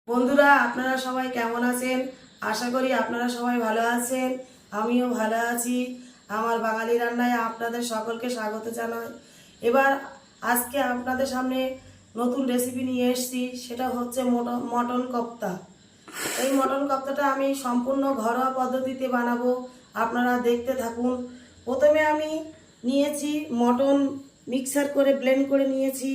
বন্ধুরা আপনারা সবাই কেমন আছেন? আশা করি আপনারা সবাই ভালো আছেন। আমিও ভালো আছি। আমার বাঙালি রান্নায় আপনাদের সকলকে স্বাগত জানাই। এবার আজকে আপনাদের সামনে নতুন রেসিপি নিয়ে এসেছি, সেটা হচ্ছে মটন কোপ্তা। এই মটন কোপ্তাটা আমি সম্পূর্ণ ঘরোয়া পদ্ধতিতে বানাবো, আপনারা দেখতে থাকুন। প্রথমে আমি নিয়েছি মটন, মিক্সার করে ব্লেন্ড করে নিয়েছি।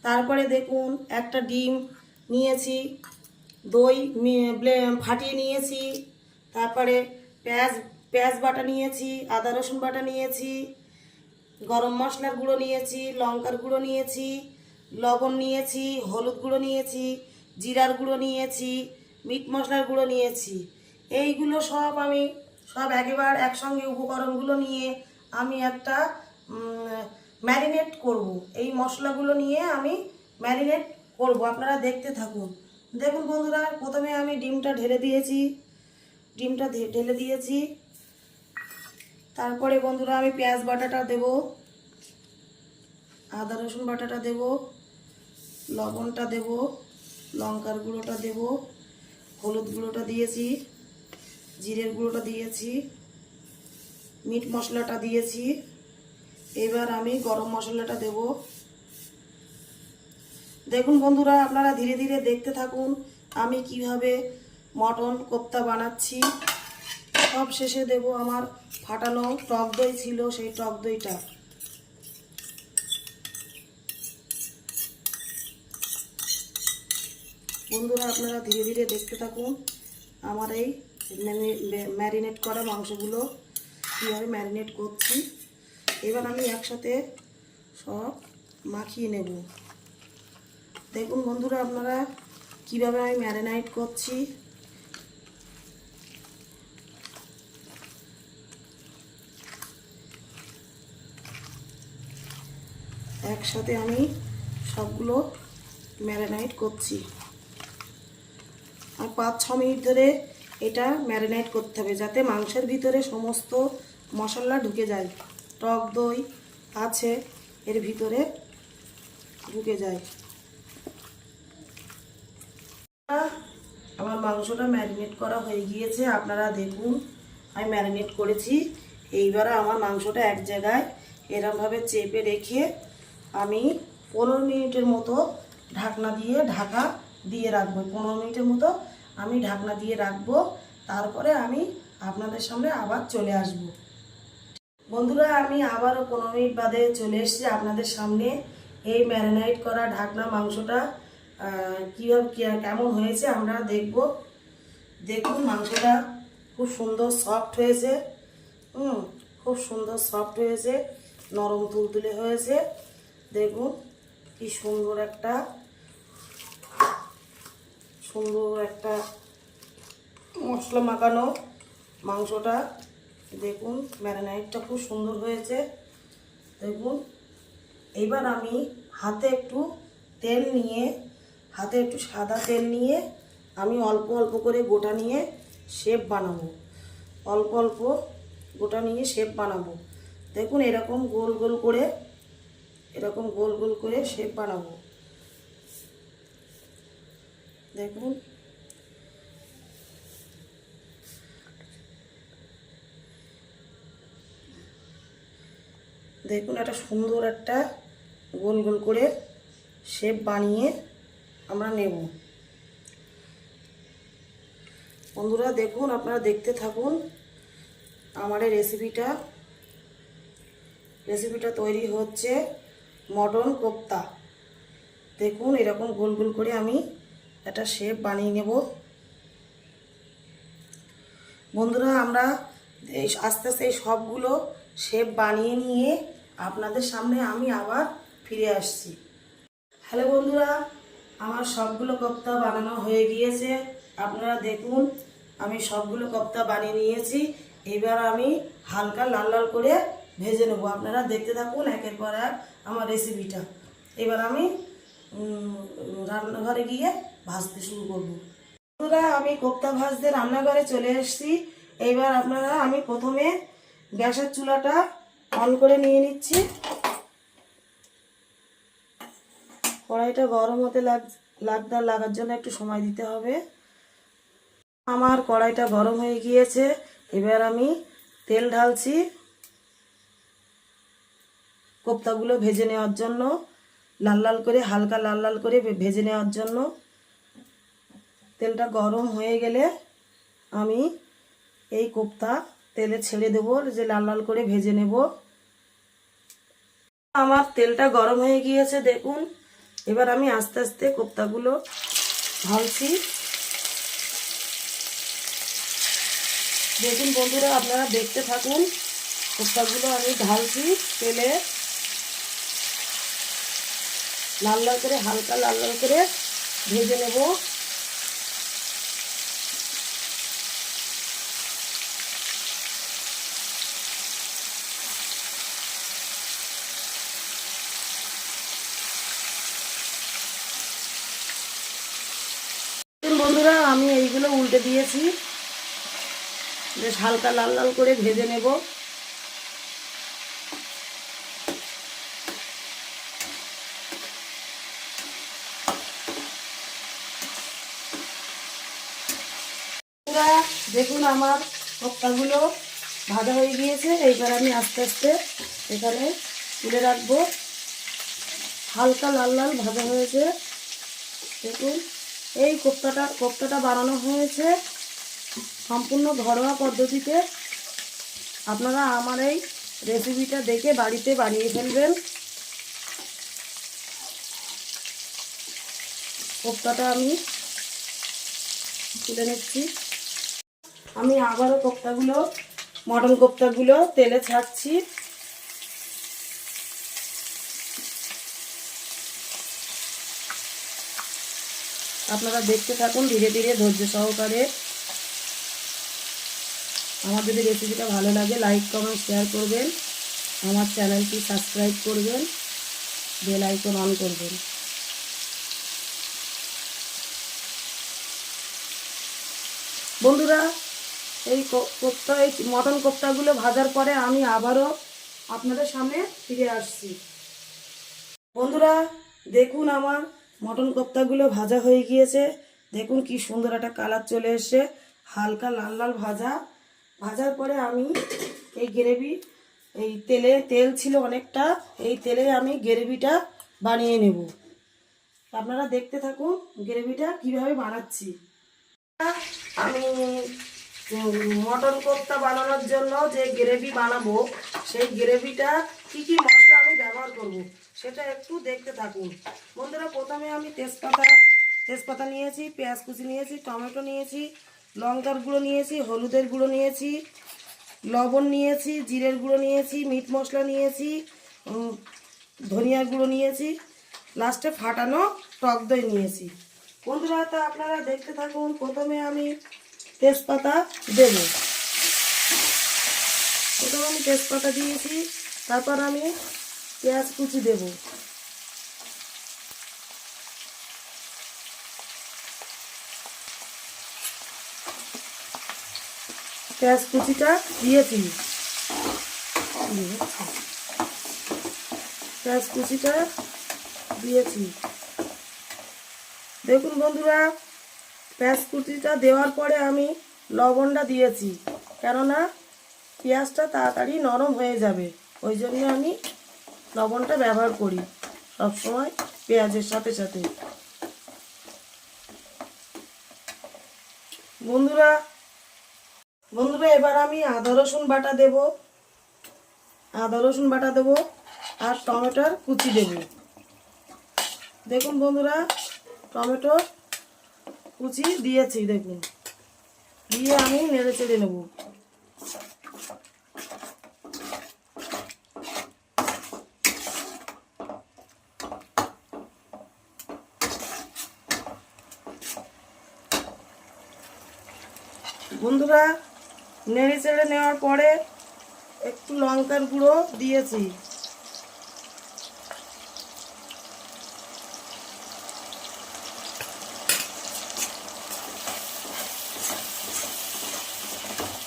তারপরে দেখুন একটা ডিম নিয়েছি, দই ফাটিয়ে নিয়েছি, তারপরে পেঁয়াজ পেঁয়াজ বাটা নিয়েছি, আদা রসুন বাটা নিয়েছি, গরম মশলার গুঁড়ো নিয়েছি, লঙ্কার গুঁড়ো নিয়েছি, লবণ নিয়েছি, হলুদ গুঁড়ো নিয়েছি, জিরার গুঁড়ো নিয়েছি, মিট মশলার গুঁড়ো নিয়েছি। এইগুলো সব একেবারে একসঙ্গে উপকরণগুলো নিয়ে আমি একটা ম্যারিনেট করব। এই মশলাগুলো নিয়ে আমি ম্যারিনেট করব, আপনারা দেখতে থাকুন। দেখুন বন্ধুরা, প্রথমে আমি ডিমটা ঢেলে দিয়েছি। তারপরে বন্ধুরা আমি পেঁয়াজ বাটাটা দেব, আদা রসুন বাটাটা দেব, লবণটা দেব, লঙ্কার গুঁড়োটা দেব, হলুদ গুঁড়োটা দিয়েছি, জিরের গুঁড়োটা দিয়েছি, মিট মশলাটা দিয়েছি। এবার আমি গরম মশলাটা দেব। দেখুন বন্ধুরা, আপনারা ধীরে ধীরে দেখতে থাকুন আমি কিভাবে মটন কোপ্তা বানাচ্ছি। সব শেষে দেব আমার ফাটানো টক দই ছিল, সেই টক দইটা। বন্ধুরা আপনারা ধীরে ধীরে দেখতে থাকুন আমার এই ম্যারিনেট করা মাংসগুলো কীভাবে ম্যারিনেট করছি। এবার আমি একসাথে সব মাখিয়ে নেব। দেখুন বন্ধুরা আপনারা কিভাবে আমি ম্যারিনেট করছি। একসাথে আমি সবগুলো ম্যারিনেট করছি। আর 5-6 মিনিট ধরে এটা ম্যারিনেট করতে হবে, যাতে মাংসের ভিতরে সমস্ত মশলা ঢুকে যায়। টক দই আছে এর ভিতরে ঢুকে যায়। আমার মাংসটা ম্যারিনেট করা হয়ে গিয়েছে, আপনারা দেখুন আমি ম্যারিনেট করেছি। এইবারে আমার মাংসটা এক জায়গায় এরমভাবে চেপে রেখে আমি 15 মিনিটের মতো ঢাকা দিয়ে রাখবো। 15 মিনিটের মতো আমি ঢাকনা দিয়ে রাখবো। তারপরে আমি আপনাদের সামনে আবার চলে আসব। বন্ধুরা আমি আবারও 15 মিনিট বাদে চলে এসেছি আপনাদের সামনে। এই ম্যারিনেট করা ঢাকনা মাংসটা কীভাবে কেমন হয়েছে আমরা দেখব। দেখুন মাংসটা খুব সুন্দর সফট হয়েছে, খুব সুন্দর সফট হয়েছে, নরম তুলতুলে হয়েছে। দেখুন কি সুন্দর একটা মশলা মাখানো মাংসটা। দেখুন ম্যারিনেটটা খুব সুন্দর হয়েছে। দেখুন এইবার আমি হাতে একটু সাদা তেল নিয়ে আমি অল্প অল্প করে গোটা নিয়ে শেপ বানাবো। অল্প অল্প গোটা নিয়ে শেপ বানাবো। দেখুন এরকম গোল গোল করে শেপ বানাবো। দেখুন একটা সুন্দর একটা গোল গোল করে শেপ বানিয়ে আমরা নেব। বন্ধুরা দেখুন আপনারা দেখতে থাকুন আমার এই রেসিপিটা তৈরি হচ্ছে মটন কোপ্তা। দেখুন এরকম গোল গোল করে আমি একটা শেপ বানিয়ে নেব। বন্ধুরা আমরা আস্তে আস্তে এই সবগুলো শেপ বানিয়ে নিয়ে আপনাদের সামনে আমি আবার ফিরে আসছি। হ্যালো বন্ধুরা, আমার সবগুলো কোপ্তা বানানো হয়ে গিয়েছে। আপনারা দেখুন আমি সবগুলো কোপ্তা বানিয়ে নিয়েছি। এবার আমি হালকা লাল লাল করে ভেজে নেব। আপনারা দেখতে থাকুন একের পর এক আমার রেসিপিটা। এবার আমি রান্নাঘরে গিয়ে ভাজতে শুরু করব। বন্ধুরা আমি কোপ্তা ভাজতে রান্নাঘরে চলে এসেছি। এইবার আমি প্রথমে গ্যাসের চুলাটা অন করে নিয়ে নিচ্ছি। কড়াইটা গরম হতে লাগার জন্য একটু সময় দিতে হবে। আমার কড়াইটা গরম হয়ে গিয়েছে, এবার আমি তেল ঢালছি কোপ্তাগুলো ভেজে নেওয়ার জন্য, লাল লাল করে, হালকা লাল লাল করে ভেজে নেওয়ার জন্য। তেলটা গরম হয়ে গেলে আমি এই কোপ্তা তেলে ছেড়ে দেবো, যে লাল লাল করে ভেজে নেব। আমার তেলটা গরম হয়ে গিয়েছে দেখুন। এবার আমি আস্তে আস্তে কোপ্তাগুলো ঢালছি। দেখুন বন্ধুরা, আপনারা দেখতে থাকুন। কোপ্তাগুলো আমি ঢালছি তেলে, লাল লাল করে, হালকা লাল লাল করে ভেজে নেব। বন্ধুরা, আমি এইগুলো উল্টে দিয়েছি, বেশ হালকা লাল লাল করে ভেজে নেব। দেখুন আমার কোপ্তাগুলো ভাজা হয়ে গিয়েছে। এইবার আমি আস্তে আস্তে এখানে তুলে রাখবো। হালকা লাল লাল ভাজা হয়েছে দেখুন। এই কোপ্তাটা বানানো হয়েছে সম্পূর্ণ ঘরোয়া পদ্ধতিতে। আপনারা আমার এই রেসিপিটা দেখে বাড়িতে বানিয়ে ফেলবেন। কোপ্তাটা আমি তুলে নিচ্ছি। আমি আবারও মটন কোপ্তাগুলো তেলে ছাড়ছি। আপনারা দেখতে থাকুন ধীরে ধীরে, ধৈর্য সহকারে। আমার যদি রেসিপিটা ভালো লাগে লাইক কমেন্ট শেয়ার করবেন, আমার চ্যানেলটি সাবস্ক্রাইব করবেন, বেল আইকন অন করবেন। বন্ধুরা, এই মটন কোপ্তাগুলো ভাজার পরে আমি আবারও আপনাদের সামনে ফিরে আসছি। বন্ধুরা দেখুন, আমার মটন কোপ্তাগুলো ভাজা হয়ে গিয়েছে। দেখুন কি সুন্দর একটা কালার চলে এসেছে, হালকা লাল লাল ভাজার পরে আমি এই তেল ছিল অনেকটা, এই তেলে আমি গ্রেভিটা বানিয়ে নেব। আপনারা দেখতে থাকুন গ্রেভিটা কিভাবে বানাচ্ছি। আমি মটন কোপ্তা বানানোর জন্য যে গ্রেভি বানাবো, সেই গ্রেভিটা কি কি মশলা আমি ব্যবহার করব সেটা একটু দেখতে থাকুন। বন্ধুরা, প্রথমে আমি তেজপাতা নিয়েছি, পেঁয়াজ কুচি নিয়েছি, টমেটো নিয়েছি, লঙ্কার গুঁড়ো নিয়েছি, হলুদের গুঁড়ো নিয়েছি, লবণ নিয়েছি, জিরের গুঁড়ো নিয়েছি, মিট মশলা নিয়েছি, ধনিয়ার গুঁড়ো নিয়েছি, লাস্টে ফাটানো টক দই নিয়েছি। বন্ধুরা, তা আপনারা দেখতে থাকুন। প্রথমে আমি তেজপাতা দেব। প্রথমে আমি তেজপাতা দিয়েছি, তারপর আমি পেঁয়াজ কুচি দেব। পেঁয়াজ কুচিটা দিয়েছি, দেখুন বন্ধুরা, পেঁয়াজ কুচিটা দেওয়ার পরে আমি লবণটা দিয়েছি, কেননা পেঁয়াজটা তাড়াতাড়ি নরম হয়ে যাবে, ওই জন্য আমি লবণটা ব্যবহার করি সবসময় পেঁয়াজের সাথে সাথে। বন্ধুরা, এবার আমি আদা রসুন বাটা দেব আর টমেটোর কুচি দেব। দেখুন বন্ধুরা, টমেটো কুচি দিয়েছি, দেখুন দিয়ে আমি নেড়ে চেড়ে নেব। বন্ধুরা, নেড়ে চেড়ে নেওয়ার পরে একটু লঙ্কার গুঁড়ো দিয়েছি।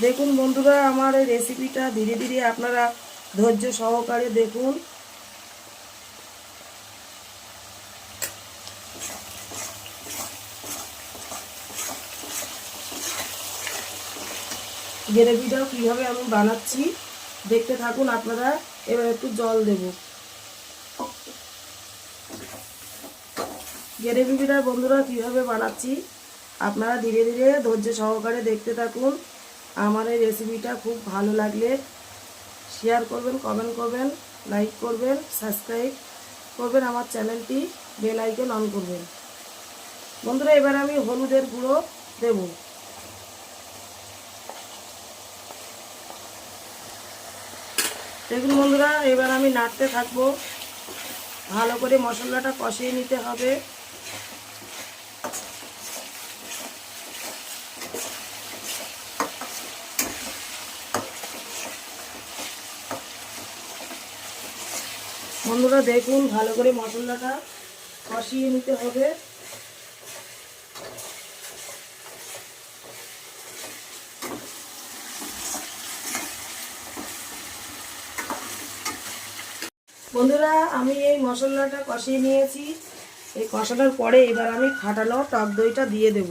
দেখুন বন্ধুরা, আমার এই রেসিপিটা ধীরে ধীরে আপনারা ধৈর্য সহকারে দেখুন। গ্রেভিটাও কীভাবে আমি বানাচ্ছি দেখতে থাকুন আপনারা। এবার একটু জল দেব। গ্রেভিটা বন্ধুরা কীভাবে বানাচ্ছি আপনারা ধীরে ধীরে ধৈর্য সহকারে দেখতে থাকুন। আমার এই রেসিপিটা খুব ভালো লাগলে শেয়ার করবেন, কমেন্ট করবেন, লাইক করবেন, সাবস্ক্রাইব করবেন আমার চ্যানেলটি, বেল আইকন অন করবেন। বন্ধুরা এবার আমি হলুদের গুঁড়ো দেব। দেখুন বন্ধুরা এবার আমি নাড়তে থাকবো। ভালো করে মশলাটা কষিয়ে নিতে হবে। বন্ধুরা দেখুন ভালো করে মশলাটা কষিয়ে নিতে হবে। বন্ধুরা আমি এই মশলাটা কষিয়ে নিয়েছি। এই কষানোর পরে এবার আমি ফাটানো টক দইটা দিয়ে দেব।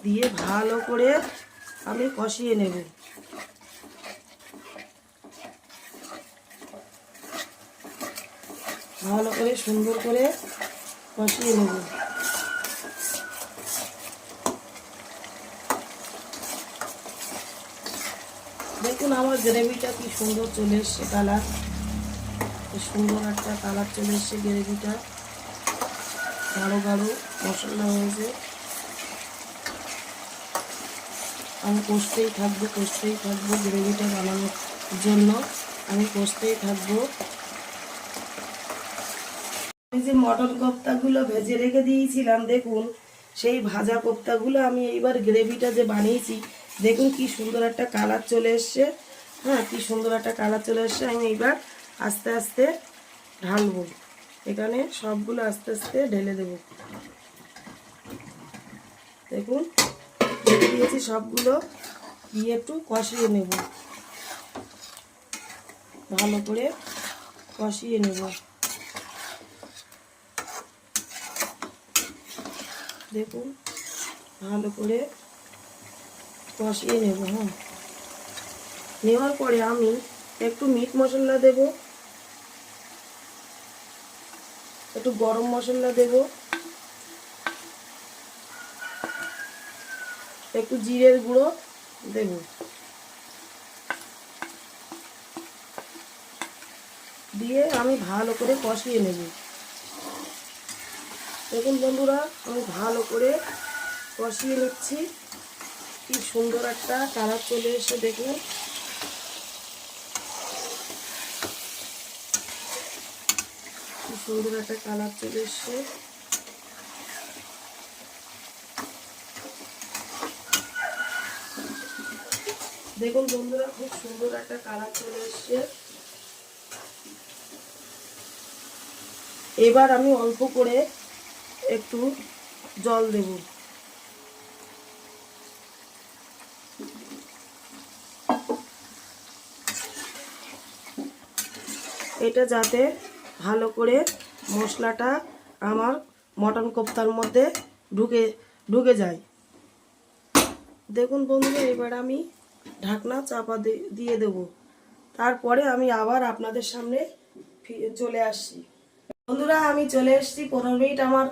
দিয়ে ভালো করে আমি কষিয়ে নেব। ভালো করে সুন্দর করে কষিয়ে নেব। দেখুন আমার গ্রেভিটা কি সুন্দর চলে এসছে, কালার সুন্দর একটা কালার চলে এসছে। গ্রেভিটা গাঢ় গাঢ় মশলা হয়েছে। আমি কষতেই থাকবো গ্রেভিটা বানানোর জন্য আমি কষতেই থাকবো। আমি যে মটন কোপ্তাগুলো ভেজে রেখে দিয়েছিলাম দেখুন সেই ভাজা কোপ্তাগুলো আমি এইবার গ্রেভিটা যে বানিয়েছি দেখুন কি সুন্দর একটা কালার চলে এসছে। হ্যাঁ কি সুন্দর একটা কালার চলে এসছে। আমি এইবার আস্তে আস্তে ঢালবো। এখানে সবগুলো আস্তে আস্তে ঢেলে দেব। দেখুন ঢেলে দিয়েছি সবগুলো, দিয়ে একটু কষিয়ে নেব, ভালো করে কষিয়ে নেব। দেখুন ভালো করে কষিয়ে নেব। হ্যাঁ নেওয়ার পরে আমি একটু মিট মশলা দেব, একটু গরম মশলা দেব, একটু জিরের গুঁড়ো দেব। দিয়ে আমি ভালো করে কষিয়ে নেব। দেখুন বন্ধুরা আমি ভালো করে কষিয়ে নিচ্ছি। কি সুন্দর একটা কালার চলে এসে দেখুন। কি সুন্দর একটা কালার চলে এসছে। দেখুন বন্ধুরা খুব সুন্দর একটা কালার চলে এসছে। এবার আমি অল্প করে একটু জল দেব। এটা যাতে ভালো করে মশলাটা আমার মটন কোপ্তার মধ্যে ঢুকে যায়। দেখুন বন্ধুরা এবার আমি ঢাকনা চাপা দিয়ে দেব। তারপরে আমি আবার আপনাদের সামনে চলে আসছি। বন্ধুরা আমি চলে এসেছি। 15 মিনিট আমার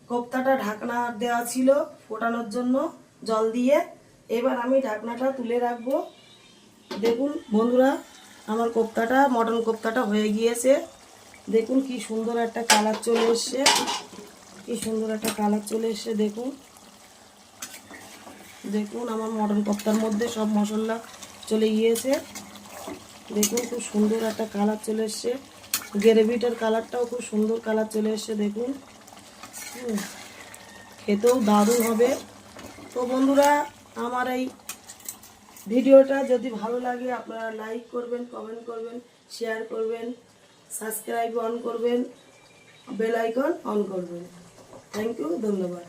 কোপ্তাটা ঢাকনা দেওয়া ছিল ফোটানোর জন্য জল দিয়ে। এবার আমি ঢাকনাটা তুলে রাখবো। দেখুন বন্ধুরা আমার কোপ্তাটা মটন কোপ্তাটা হয়ে গিয়েছে। দেখুন কি সুন্দর একটা কালার চলে এসছে। কি সুন্দর একটা কালার চলে এসছে। দেখুন দেখুন আমার মটন কোপ্তার মধ্যে সব মশলা চলে গিয়েছে। দেখুন খুব সুন্দর একটা কালার চলে এসছে। গ্রেভিটার কালারটাও খুব সুন্দর কালার চলে এসছে। দেখুন খেতেও দারুণ হবে। তো বন্ধুরা আমার এই ভিডিওটা যদি ভালো লাগে আপনারা লাইক করবেন, কমেন্ট করবেন, শেয়ার করবেন, সাবস্ক্রাইব অন করবেন, বেল আইকন অন করবেন। থ্যাংক ইউ, ধন্যবাদ।